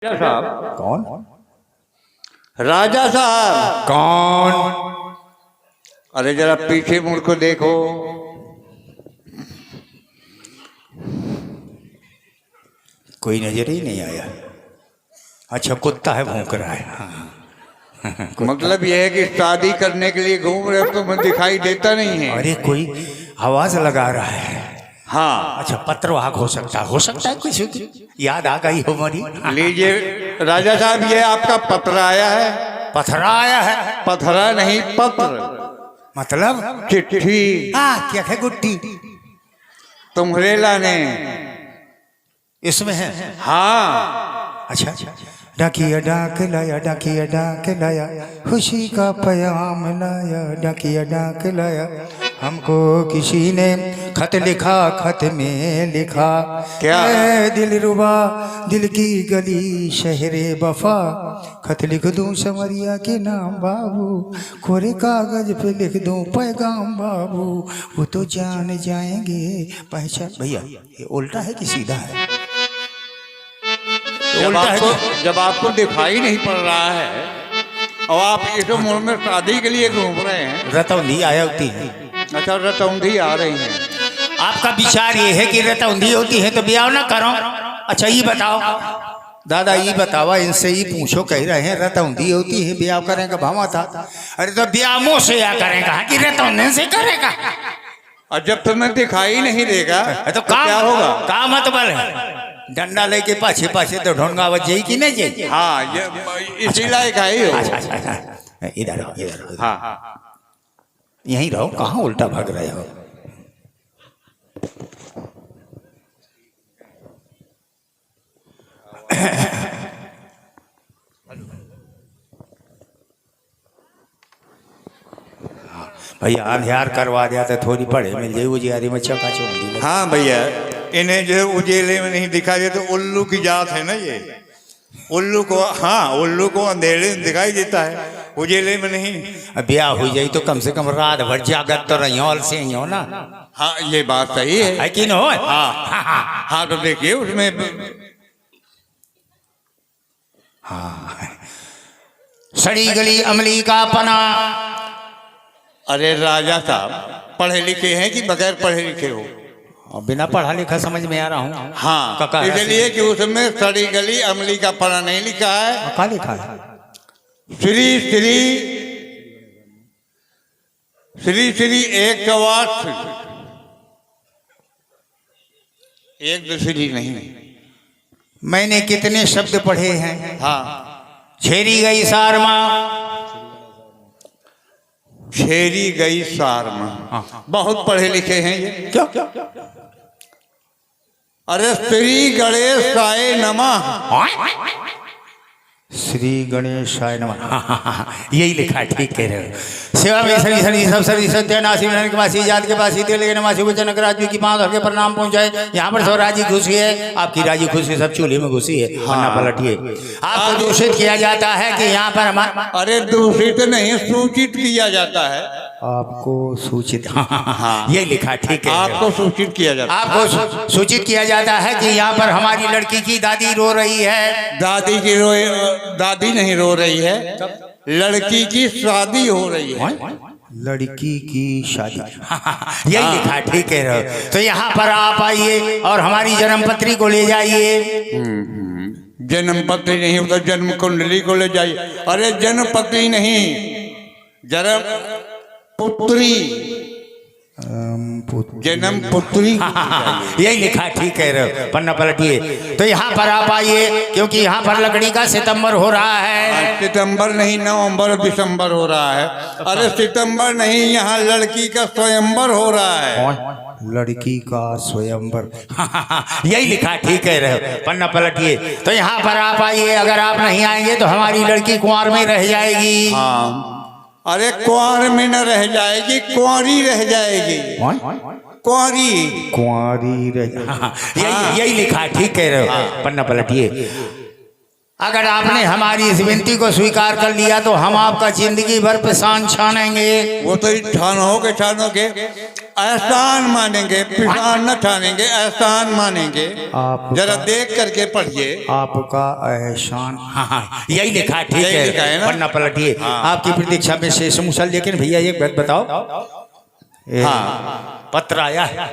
राजा साहब कौन? राजा साहब कौन? अरे जरा पीछे मुड़ को देखो। कोई नजर ही नहीं आया। अच्छा, कुत्ता है, भौंक रहा है। हाँ। मतलब यह है कि शादी करने के लिए घूम रहे हो तो मुझे दिखाई देता नहीं है। अरे कोई आवाज लगा रहा है। हाँ अच्छा, पत्रवाहक हो सकता है कुछ याद आ गई हो मरी। लीजिए राजा साहब, ये आपका पत्र आया है। पथरा आया है? पथरा नहीं, पत्र मतलब चिट्ठी। क्या है? गुड्डी तुम्हारे लाने इसमें है? हाँ। अच्छा, डाकिया डाक लाया, खुशी का पैगाम लाया, डाकिया डाक लाया। हमको किसी ने खत लिखा, खत में लिखा क्या? दिलरुबा दिल की गली शहरे वफा, खत लिख दूं समरिया के नाम बाबू, कोरे कागज पे लिख दूं पैगाम बाबू, वो तो जान जाएंगे पहचान। भैया ये उल्टा है कि सीधा है? जब आपको दिखाई नहीं पड़ रहा है और आप इस उम्र में शादी के लिए घूम रहे हैं। रतौंधी आया होती है। अच्छा, रतौंधी आ रही हैं। आपका विचार ये है कि रतौंधी होती है तो ब्याह ना करो? अच्छा ये बताओ दादा, ये बतावा, इनसे ही पूछो, कह रहे हैं रतौंधी होती है ब्याह करेगा भामा था। अरे तो ब्याह मुँह से या करेगा कि रतौंधी से करेगा? और जब तुम्हें दिखाई नहीं देगा तो क्या होगा? का मतलब है? डंडा लेके पाछे पाछे तो ढोंगा बच जाए कि नहीं जाए? हाँ, ये इसी लायक है ही हो। अच्छा, इधर हो। हाँ, यहीं रहो, कहाँ उल्टा भाग रहे हो? भैया आधार करवा दिया तो थोड़ी पढ़े मिल जाए उजियारी में चका चौंधी। हाँ भैया, इन्हें जो उजेले में नहीं दिखाई देता, तो उल्लू की जात है ना ये। उल्लू को, हाँ, उल्लू को अंधेरे में दिखाई देता है, उजेले में नहीं। ब्याह हो जाए तो कम से कम रात भर जागत तो रही और से ही हो ना। हाँ, ये बात सही है कि नो? हाँ, तो देखिए उसमें। हाँ, सड़ी गली अमली का पना। अरे राजा साहब, पढ़े लिखे हैं कि बगैर पढ़े लिखे हो? और बिना पढ़ा लिखा समझ में आ रहा हूँ। हाँ, इसलिए कि उसमें सड़ी गली अमली का पना नहीं लिखा है। क्या लिखा है? श्री श्री श्री श्री 108, एक दूसरी नहीं। मैंने कितने शब्द पढ़े हैं। हाँ, छेरी गई सारमा, छेरी गई सारमा। बहुत पढ़े लिखे हैं ये। क्या? अरे श्री गणेशाय नमः। श्री गणेशाय नमः, यही लिखा है, ठीक कह रहे हो। सेवा में सरी सरी सब सरी सत्यानाशी के पासी जात के पासी तेल के नमासी को जनक राज की पांव धर के प्रणाम पहुंचाए। यहाँ पर सब राजी खुशी है, आपकी राजी खुशी सब चूल्हे में घुसी है। पन्ना पलटिए। आपको दूषित किया जाता है कि यहाँ पर हमारा। अरे दूषित नहीं, सूचित किया जाता है। आपको सूचित, हाँ ये लिखा, ठीक है, आपको सूचित किया जाता है। आपको सूचित किया जाता है कि यहाँ पर हमारी लड़की की दादी रो रही है। दादी की दादी नहीं रो रही है, लड़की की शादी हो रही है। लड़की की शादी, यही लिखा, ठीक है। तो यहाँ पर आप आइए और हमारी जन्म पत्री को ले जाइए। जन्म पत्री नहीं होता, जन्म कुंडली को ले जाइए। अरे जन्म पत्री नहीं, जन्म पुत्री, जन्म पुत्री। यही लिखा, ठीक है। पन्ना पलटिए। तो यहाँ पर आप आइए क्योंकि यहाँ पर लकड़ी का सितंबर हो रहा है। सितंबर नहीं, नवंबर दिसंबर हो रहा है। अरे सितंबर नहीं, यहाँ लड़की का स्वयंवर हो रहा है। लड़की का स्वयंवर, यही लिखा, ठीक है। पन्ना पलटिए। तो यहाँ पर आप आइए, अगर आप नहीं आएंगे तो हमारी लड़की कुंवार में रह जाएगी। हाँ, अरे कुंवार में न रह जाएगी, कुंवारी रह जाएगी। कुंवारी रह, यही लिखा, ठीक है। पन्ना पलटिए। अगर आपने हमारी इस विनती को स्वीकार कर लिया तो हम आपका जिंदगी भर पिसान छानेंगे। वो तो छानोगे एहसान मानेंगे, पिसान न छानेंगे, एहसान मानेंगे। जरा देख करके पढ़िए। आपका एहसान, हाँ यही लिखा है, ठीक यही लिखा है है, ना? पढ़ना पलटिए। आपकी प्रतीक्षा में शेष मुसल। लेकिन भैया एक बात बताओ, हाँ पत्र आया है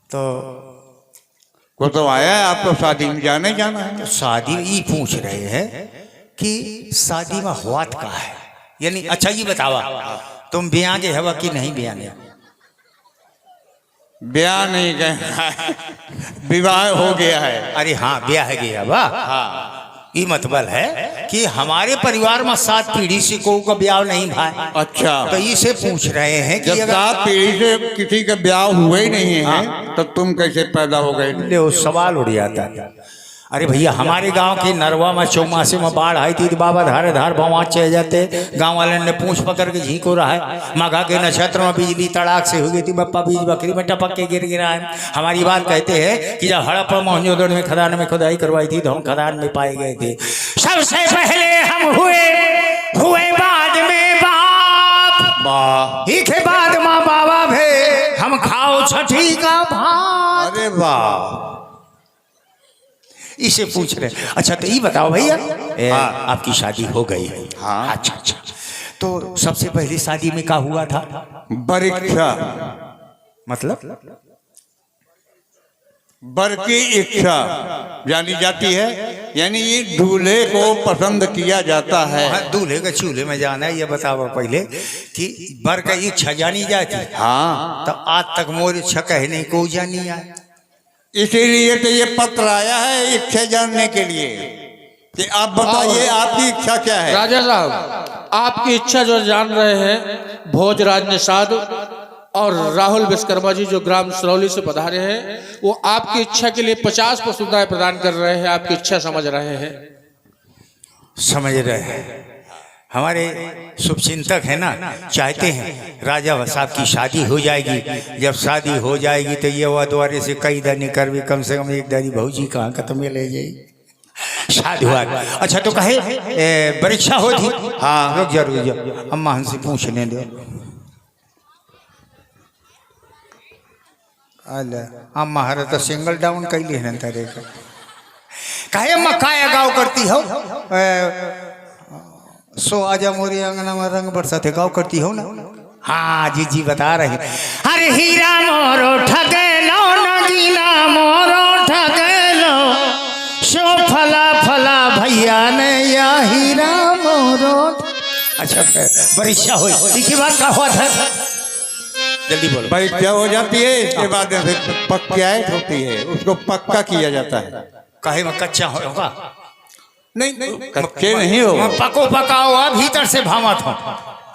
तो वो तो आया है, आपको शादी में जाना है। तो शादी ये पूछ रहे हैं कि शादी में हुआत का है, यानी अच्छा ये बतावा तुम ब्याह के हवा कि नहीं ब्याह ने? ब्याह नहीं गए, विवाह हो गया है। अरे हाँ ब्याह गया बा। हाँ ये मतलब है कि हमारे परिवार में 7 पीढ़ी से कोई का ब्याह नहीं भाई। अच्छा, तो इसे पूछ रहे हैं कि जब 7 पीढ़ी से किसी का ब्याह हुआ ही नहीं है तो तुम कैसे पैदा हो गए? ले वो सवाल उड़ जाता है। अरे भैया हमारे गांव के नरवा में चौमासे में बाढ़ आई थी तो बाबा धारे धार भवां चले जाते, गांव वाले ने पूंछ पकड़ के झींको रहा है। माघा के नक्षत्र में बिजली तड़ाक से हो गई थी, बप्पा बीज बकरी में टपक के गिर गिरा है। हमारी बात कहते हैं कि जब हड़प्पा मोहनजोदड़ो में खदान में खुदाई करवाई थी तो हम खदान में पाए गए थे। सबसे पहले हम हुए बाद में बाप, ही के बाद माँ बाबा भे हम खाओ छठी का भात। अरे वाह, इसे पूछ रहे। अच्छा तो ये बताओ भैया, हाँ। आपकी शादी हो गई है? हाँ। अच्छा अच्छा, तो सबसे पहली शादी में क्या हुआ था? परीक्षा, मतलब बर की इच्छा जानी जाती है, यानी ये दूल्हे को पसंद किया जाता है। हाँ, दूल्हे के चूल्हे में जाना है। ये बताओ पहले कि बर का इच्छा जानी जाती? हाँ, तो आज तक मोर इच्छा कहने को जानी है, इसीलिए तो ये पत्र आया है इच्छा जानने के लिए कि आप बताइए आपकी इच्छा क्या है। राजा साहब, आपकी इच्छा जो जान रहे हैं, भोजराज निषाद और राहुल विश्वकर्मा जी जो ग्राम सरौली से पधारे हैं, वो आपकी इच्छा के लिए 50 वसुधाएं प्रदान कर रहे हैं। आपकी इच्छा समझ रहे हैं। समझ रहे हैं। हमारे शुभचिंतक है ना, चाहते हैं राजा साहब की शादी हो जाएगी। जब शादी हो जाएगी तो ये वह द्वारे से कई दानी कर भी कम से कम एक दानी भौजी कहाँ खत्म ले जाएगी शादी हुआ। अच्छा तो कहे परीक्षा हो थी? हाँ रुक जा, अम्मा हमसे पूछने दो। अल्लाह अम्मा हर तो सिंगल डाउन कैली है तेरे का। कहे अम्मा काया गाँव करती हो? सो आजा मोरी अंगना में रंग बरसाते गाँव करती हो ना? हाँ जी जी बता रहे। अरे हीरा मोरो ठगेलो नगीना मोरो ठगेलो, शो फला फला भैया ने या हीरा मोरो। अच्छा परीक्षा हुई, इसके बाद क्या हुआ था? जल्दी बोलो। परीक्षा हो जाती है, इसके बाद फिर पक्यायत होती है, उसको पक्का किया जाता है। कहे में कच्चा होगा? नहीं, कच्चे नहीं हो, पको पकाओ भीतर से भावत हो।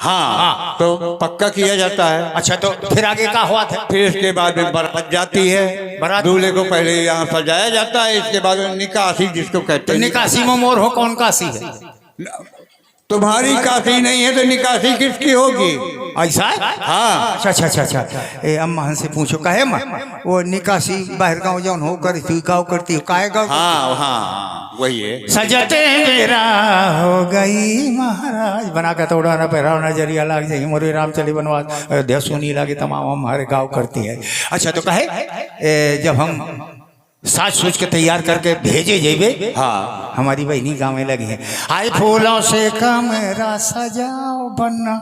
हाँ, तो पक्का किया जाता है। अच्छा तो फिर आगे क्या हुआ था? फिर इसके बाद में बारात जाती है। बारात? दूल्हे को पहले यहाँ सजाया जाता है, इसके बाद में निकासी जिसको कहते तो हैं। निकासी में मोर हो, कौन काशी है? तुम्हारी काशी नहीं है तो निकासी किसकी होगी? ऐसा है? हाँ। अच्छा अच्छा अच्छा अच्छा। ए अम्मा हमसे पूछो कहे माँ वो निकासी बाहर गाँव जाऊन हो कर तू गाँव करती हो? काहे गाँव? हाँ हाँ वही है। सजते मेरा हो गई महाराज, बना का तोड़ा ना पहराव नजरिया लाग जाए मोरे राम चली बनवास, अयोध्या सोनी लागे तमाम हमारे गाँव करती है। अच्छा तो कहे जब हम साज सोच के तैयार करके भेजे जेबे, हाँ हमारी बहनी गाँव में लगी है। आए फूलों से कमरा सजाओ बनना,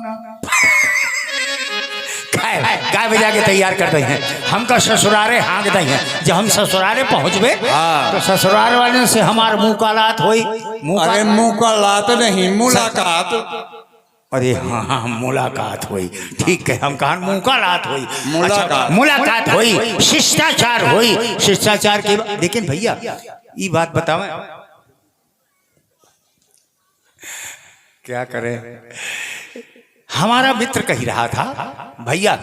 गाय बजा के तैयार करते हैं। हम का ससुरारे हाँक दे हैं। जब हम ससुरारे पहुँचबे तो ससुराल वाले से हमार मुकालात हुई। अरे मुकालात नहीं, मुलाकात। अरे हाँ हाँ मुलाकात हुई, ठीक है। हम कहा मुकालात हुई, मुलाकात। मुलाकात हुई, शिष्टाचार हुई। शिष्टाचार के लेकिन भैया ये बात बतावें क्या करें? हमारा मित्र कही रहा था भैया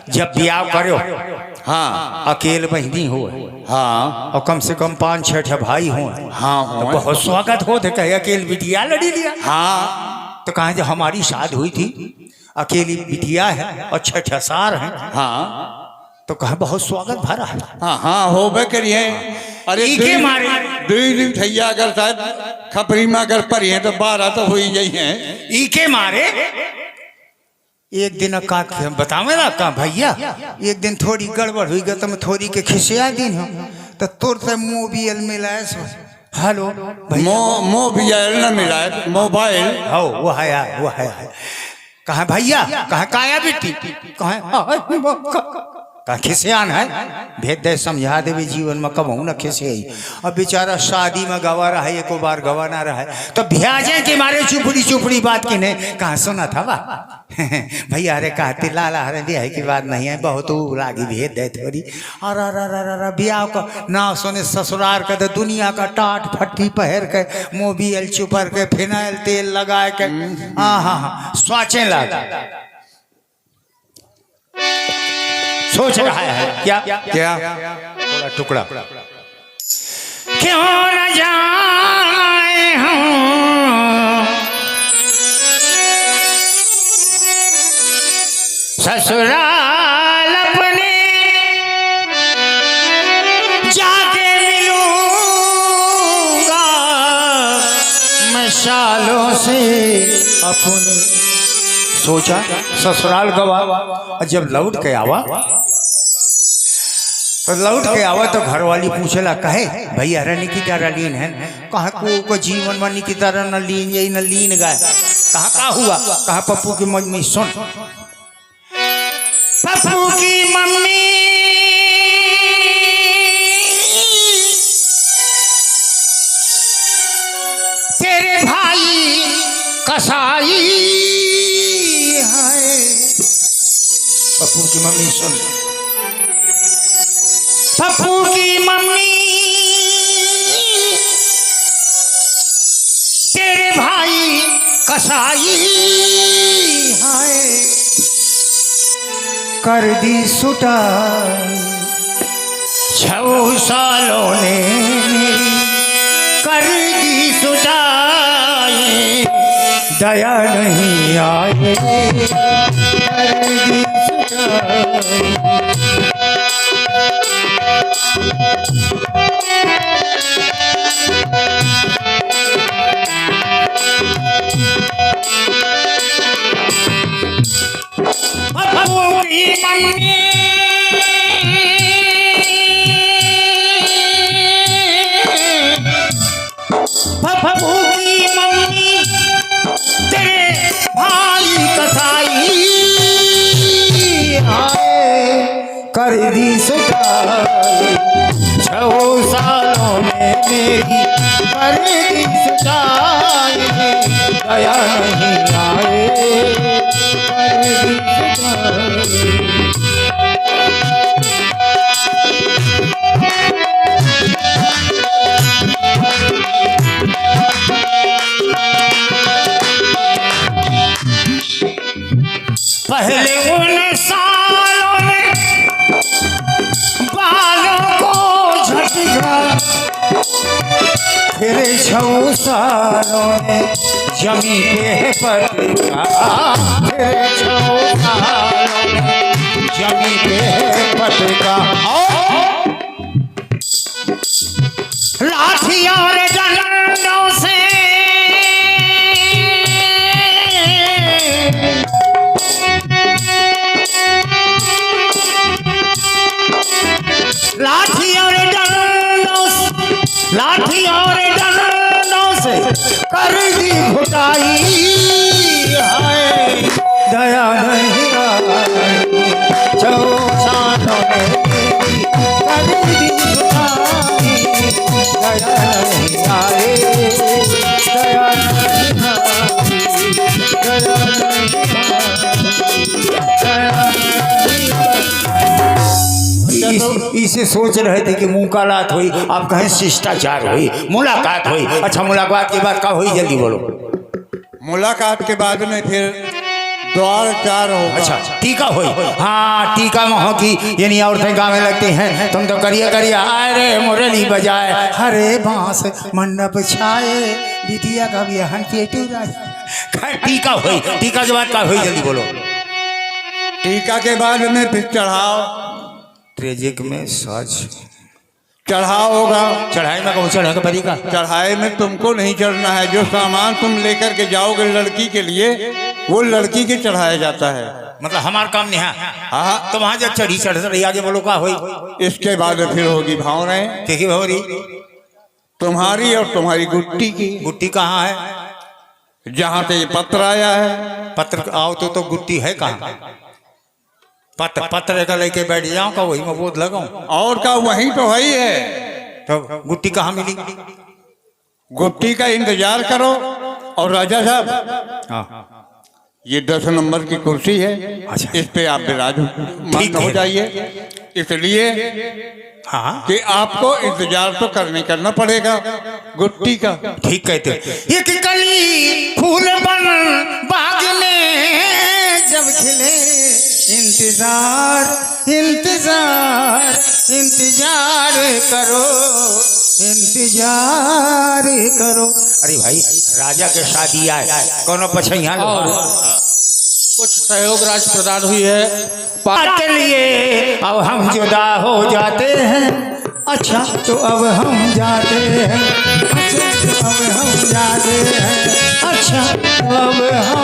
जब ब्याह करो हाँ अकेले बहनी हो, हाँ और कम से कम 5-6 भाई हो, हाँ तो बहुत स्वागत हो थे। कहे अकेले बिटिया लड़ी लिया। हाँ तो कहा जब हमारी शादी हुई थी अकेली बिटिया है और 6 सार है, हाँ तो कहा बहुत स्वागत भरा है। हाँ हाँ हो करिए। अरे के मारे दिन थैया अगर शायद खपरी में अगर पढ़ी हैं तो 12 तो हो ही गई हैं। ई के मारे एक दिन का बतावे ना का भैया, एक दिन थोड़ी गड़बड़ हुई गई तो मैं थोड़ी के खिसिया दिन हो तो तोर से मोबाइल मिलाए सो। हेलो मोबाइल न मिला है, मोबाइल हो वो है यार, वो है। कहाँ भैया, कहाँ काया बेटी, कहाँ खिसियान है, भेद दे समझा देवे जीवन में कब न खिसे। अब बेचारा शादी में गवा रहा है, एको बार गवा ना रहा है तो भ्याजे के मारे चुपड़ी चुपड़ी बात की नहीं कहाँ सुना था बा भैया अरे कहते लाला हरे ब्याह की बात नहीं है, बहुत लागी भेद दे थोड़ी। अरे ब्याह का ना सुने ससुराल का दुनिया का टाट फट्टी पहर के मोबियल चुपर के फिनाइल तेल लगा के हाँ स्वाचे लगा सोच रहा है क्या क्या थोड़ा टुकड़ा क्यों न जाए हम ससुराल अपने जाके मिलूंगा मैं सालों से अपने। सोचा ससुराल गवा, जब लौट के आवा तो तो घर वाली पूछला कहे भैया रे निकिता लीन है, कहा को जीवन में निकिता न लीन यही न लीन गए। कहा का हुआ, कहा पप्पू की मम्मी सुन, पप्पू की मम्मी तेरे भाई कसाई है। पप्पू की मम्मी सुन, पप्पू की मम्मी तेरे भाई कसाई है, कर दी सुटाई 6 सालों ने मेरी कर दी सुटाई, दया नहीं आए कर दी सुटाई। पप्पू की मम्मी तेरे भाई कसाई आए कर दी सुटाई, 6 सालों में मेरी कर दी सुटाई, दया नहीं आए कर दी सुटाई। पहले उन सालों में बालों को झटका, फिर 6 सालों में जमी पे पटका, फिर 6 सालों में जमी पे पटका। लाठी और डंडों से लाठी और डंडों से कर दी घुटाई है, दया नहीं आई 6 सालों में कर दी घुटाई, दया नहीं आए दया नहीं इसे सोच रहे थे कि मुलाकात हुई, आप कहें शिष्टाचार हुई, मुलाकात हुई। अच्छा मुलाकात के बाद क्या हुई, जल्दी बोलो। मुलाकात के बाद में फिर द्वार 4 हो। अच्छा टीका हुई, हाँ टीका में हो कि यानी औरतें गावे लगती हैं, तुम तो करिए करिए अरे मुरली बजाए हरे बांस मंडप छाए बिटिया का बिहान के टीका हुई। टीका के बाद क्या हुई, जल्दी बोलो। टीका के बाद में फिर चढ़ाओ, ट्रेजिक में सच चढ़ाव होगा। चढ़ाई में कहूँ चढ़े का परी का चढ़ाई में तुमको नहीं चढ़ना है, जो सामान तुम लेकर के जाओगे लड़की के लिए वो लड़की के चढ़ाया जाता है। मतलब हमारा काम नहीं है। हाँ, तो वहाँ जब चढ़ी चढ़ रही आगे बोलो का हुई इसके बाद फिर होगी भावनाएं देखी भवरी तुम्हारी और तुम्हारी गुट्टी की। गुट्टी कहाँ है? जहाँ से ये पत्र आया है, पत्र आओ तो गुट्टी है कहाँ? पत्र पत्र का लेके बैठ जाऊं का वही मैं बोध लगाऊं और का वहीं तो वही है। तो गुट्टी कहाँ मिली? गुट्टी का इंतजार करो। और राजा साहब, हाँ ये 10 नंबर की कुर्सी है, अच्छा। इस पे आप विराजमान हो जाइए, इसलिए हाँ कि आपको इंतजार तो करना पड़ेगा गुट्टी का। ठीक कहते हो। एक कली फूल बन बाग में जब खिले इंतजार इंतजार इंतजार करो इंतजार करो। अरे भाई राजा के शादी आए कौन पछैया और कुछ सहयोग राशि प्रदान हुई है। के लिए अब हम जुदा हो जाते हैं। अच्छा तो अब हम जाते हैं। अच्छा तो अब हम जाते हैं। अच्छा तो अब हम